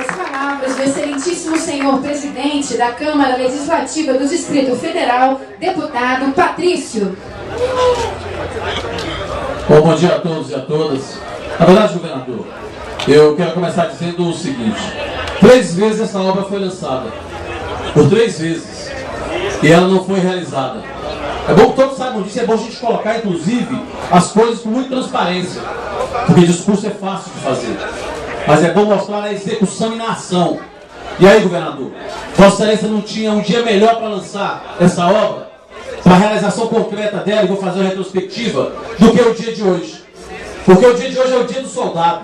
as palavras do excelentíssimo senhor presidente da Câmara Legislativa do Distrito Federal, deputado Patrício. Bom dia a todos e a todas. Na verdade, governador, eu quero começar dizendo o seguinte: 3 vezes essa obra foi lançada, por 3 vezes, e ela não foi realizada. É bom que todos saibam disso, é bom a gente colocar, inclusive, as coisas com muita transparência, porque discurso é fácil de fazer, mas é bom mostrar a execução e na ação. E aí, governador, Vossa Excelência não tinha um dia melhor para lançar essa obra, para a realização concreta dela, e vou fazer uma retrospectiva, do que o dia de hoje? Porque o dia de hoje é o dia do soldado,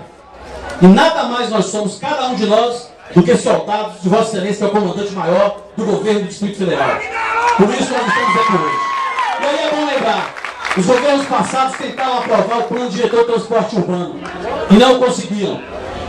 e nada mais nós somos, cada um de nós, do que soldados de Vossa Excelência, que é o comandante maior do governo do Distrito Federal. Por isso nós estamos aqui hoje. E aí é bom lembrar, os governos passados tentaram aprovar o plano diretor de transporte urbano e não conseguiram.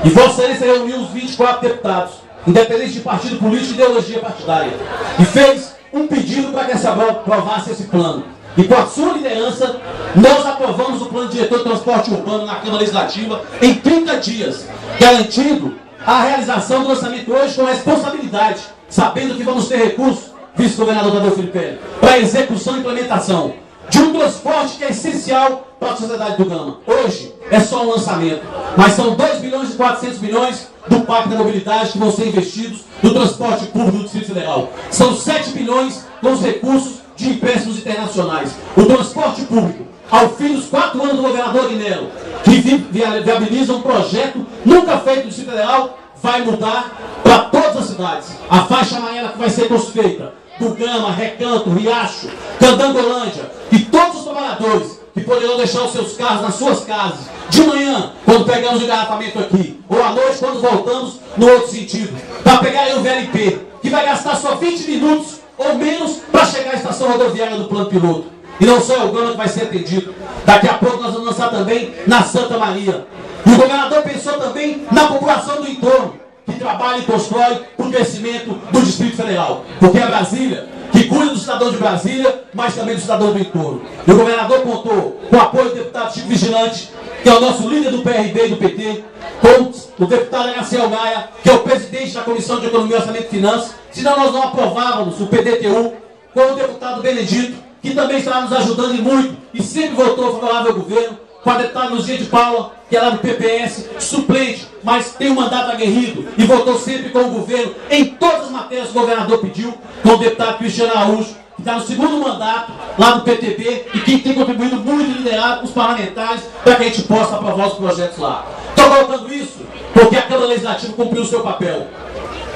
E Vossa Excelência reuniu os 24 deputados, independente de partido político e ideologia partidária, e fez um pedido para que essa aprovasse esse plano. E com a sua liderança, nós aprovamos o plano diretor de transporte urbano na Câmara Legislativa em 30 dias, garantindo a realização do lançamento hoje com responsabilidade, sabendo que vamos ter recursos, vice-governador Tadeu Filipelli, para execução e implementação de um transporte que é essencial para a sociedade do Gama. Hoje é só um lançamento, mas são 2 bilhões e 400 milhões do Pacto da Mobilidade que vão ser investidos no transporte público do Distrito Federal. São 7 bilhões com os recursos de empréstimos internacionais. O transporte público, ao fim dos 4 anos do governador Aguinaldo, que viabiliza um projeto nunca feito no Distrito Federal, vai mudar para todas as cidades. A faixa amarela que vai ser construída do Gama, Recanto, Riacho, Candangolândia, e todos os trabalhadores que poderão deixar os seus carros nas suas casas, de manhã, quando pegamos o engarrafamento aqui, ou à noite, quando voltamos no outro sentido, para pegar aí o VLP, que vai gastar só 20 minutos ou menos para chegar à estação rodoviária do plano piloto. E não só é o Gama que vai ser atendido. Daqui a pouco nós vamos lançar também na Santa Maria. E o governador pensou também na população do entorno, que trabalha e constrói o crescimento do Distrito Federal. Porque é Brasília que cuida do cidadão de Brasília, mas também do cidadão do entorno. E o governador contou com o apoio do deputado Chico Vigilante, que é o nosso líder do PRB e do PT, com o deputado Agaciel Maia, que é o presidente da Comissão de Economia, Orçamento e Finanças, senão nós não aprovávamos o PDTU, com o deputado Benedito, que também estará nos ajudando e muito, e sempre votou favorável ao governo, com a deputada Luzia de Paula, que é lá do PPS, suplente, mas tem um mandato aguerrido, e votou sempre com o governo em todas as matérias que o governador pediu, com o deputado Cristiano Araújo, que está no 2º mandato lá do PTB, e que tem contribuído muito e liderado os parlamentares para que a gente possa aprovar os projetos lá. Estou colocando isso porque a Câmara Legislativa cumpriu o seu papel.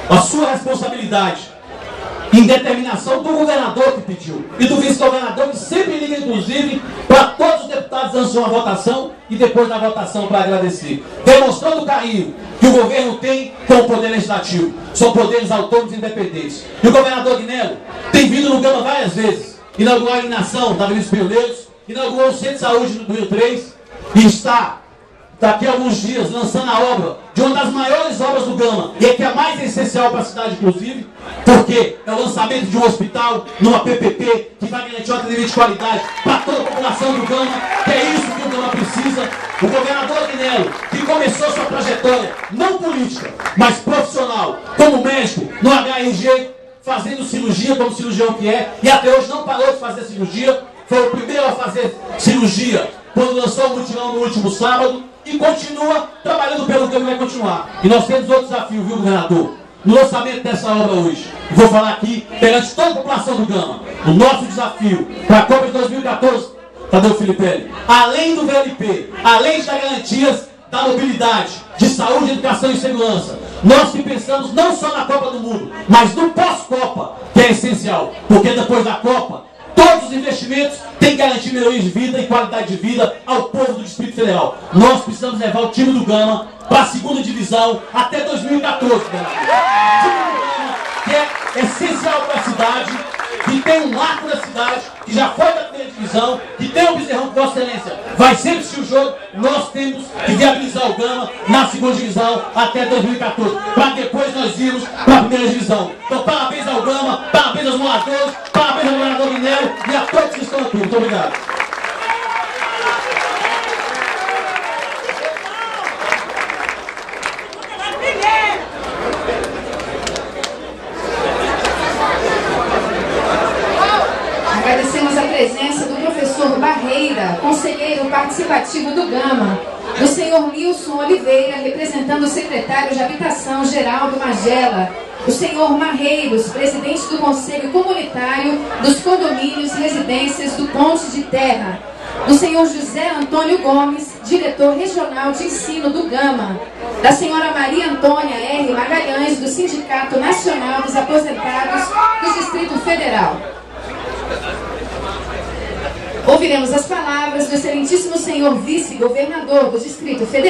A sua responsabilidade em determinação do governador que pediu e do vice-governador, que sempre liga, inclusive, para todos os deputados antes de uma votação e depois da votação para agradecer, demonstrando o carinho que o governo tem com o poder legislativo. São poderes autônomos e independentes. E o governador Aguinaldo tem vindo no Gama várias vezes, inaugurou a inauguração da Avenida dos Pioneiros, inaugurou o Centro de Saúde do Rio 3 e está daqui a alguns dias lançando a obra de uma das maiores obras do Gama, e é que é a mais essencial para a cidade, inclusive, porque é o lançamento de um hospital numa PPP que vai garantir um atendimento de qualidade para toda a população do Gama, que é isso que o Gama precisa. O governador Aguinaldo, que começou sua trajetória não política, mas profissional, como médico no HRG, fazendo cirurgia como cirurgião que é, e até hoje não parou de fazer cirurgia, foi o primeiro a fazer cirurgia quando lançou o mutirão no último sábado, e continua trabalhando pelo Gama e vai continuar. E nós temos outro desafio, viu, governador? No lançamento dessa obra hoje, vou falar aqui perante toda a população do Gama, o nosso desafio para a Copa de 2014, Tadeu Filipelli, além do VLP, além das garantias da mobilidade, de saúde, educação e segurança, nós que pensamos não só na Copa do Mundo, mas no pós-Copa, que é essencial, porque depois da Copa, todos os investimentos têm que garantir melhoria de vida e qualidade de vida ao povo do Distrito Federal. Nós precisamos levar o time do Gama para a 2ª divisão até 2014. O time do Gama, que é essencial para a cidade, que tem um marco da cidade, que já foi da 1ª divisão, que tem um bezerrão que Vossa Excelência vai sempre assistir o jogo. Nós temos que viabilizar o Gama na 2ª divisão até 2014, para depois nós irmos para a 1ª divisão. Então parabéns ao Gama, parabéns aos moradores, parabéns ao governador Aguinaldo e a todos que estão aqui. Muito obrigado. Oliveira, conselheiro participativo do Gama, do senhor Nilson Oliveira, representando o secretário de Habitação, Geraldo Magela, o senhor Marreiros, presidente do Conselho Comunitário dos Condomínios Residências do Ponte de Terra, do senhor José Antônio Gomes, diretor regional de ensino do Gama, da senhora Maria Antônia R. Magalhães, do Sindicato Nacional dos Aposentados do Distrito Federal. Ouviremos as palavras do excelentíssimo senhor vice-governador do Distrito Federal.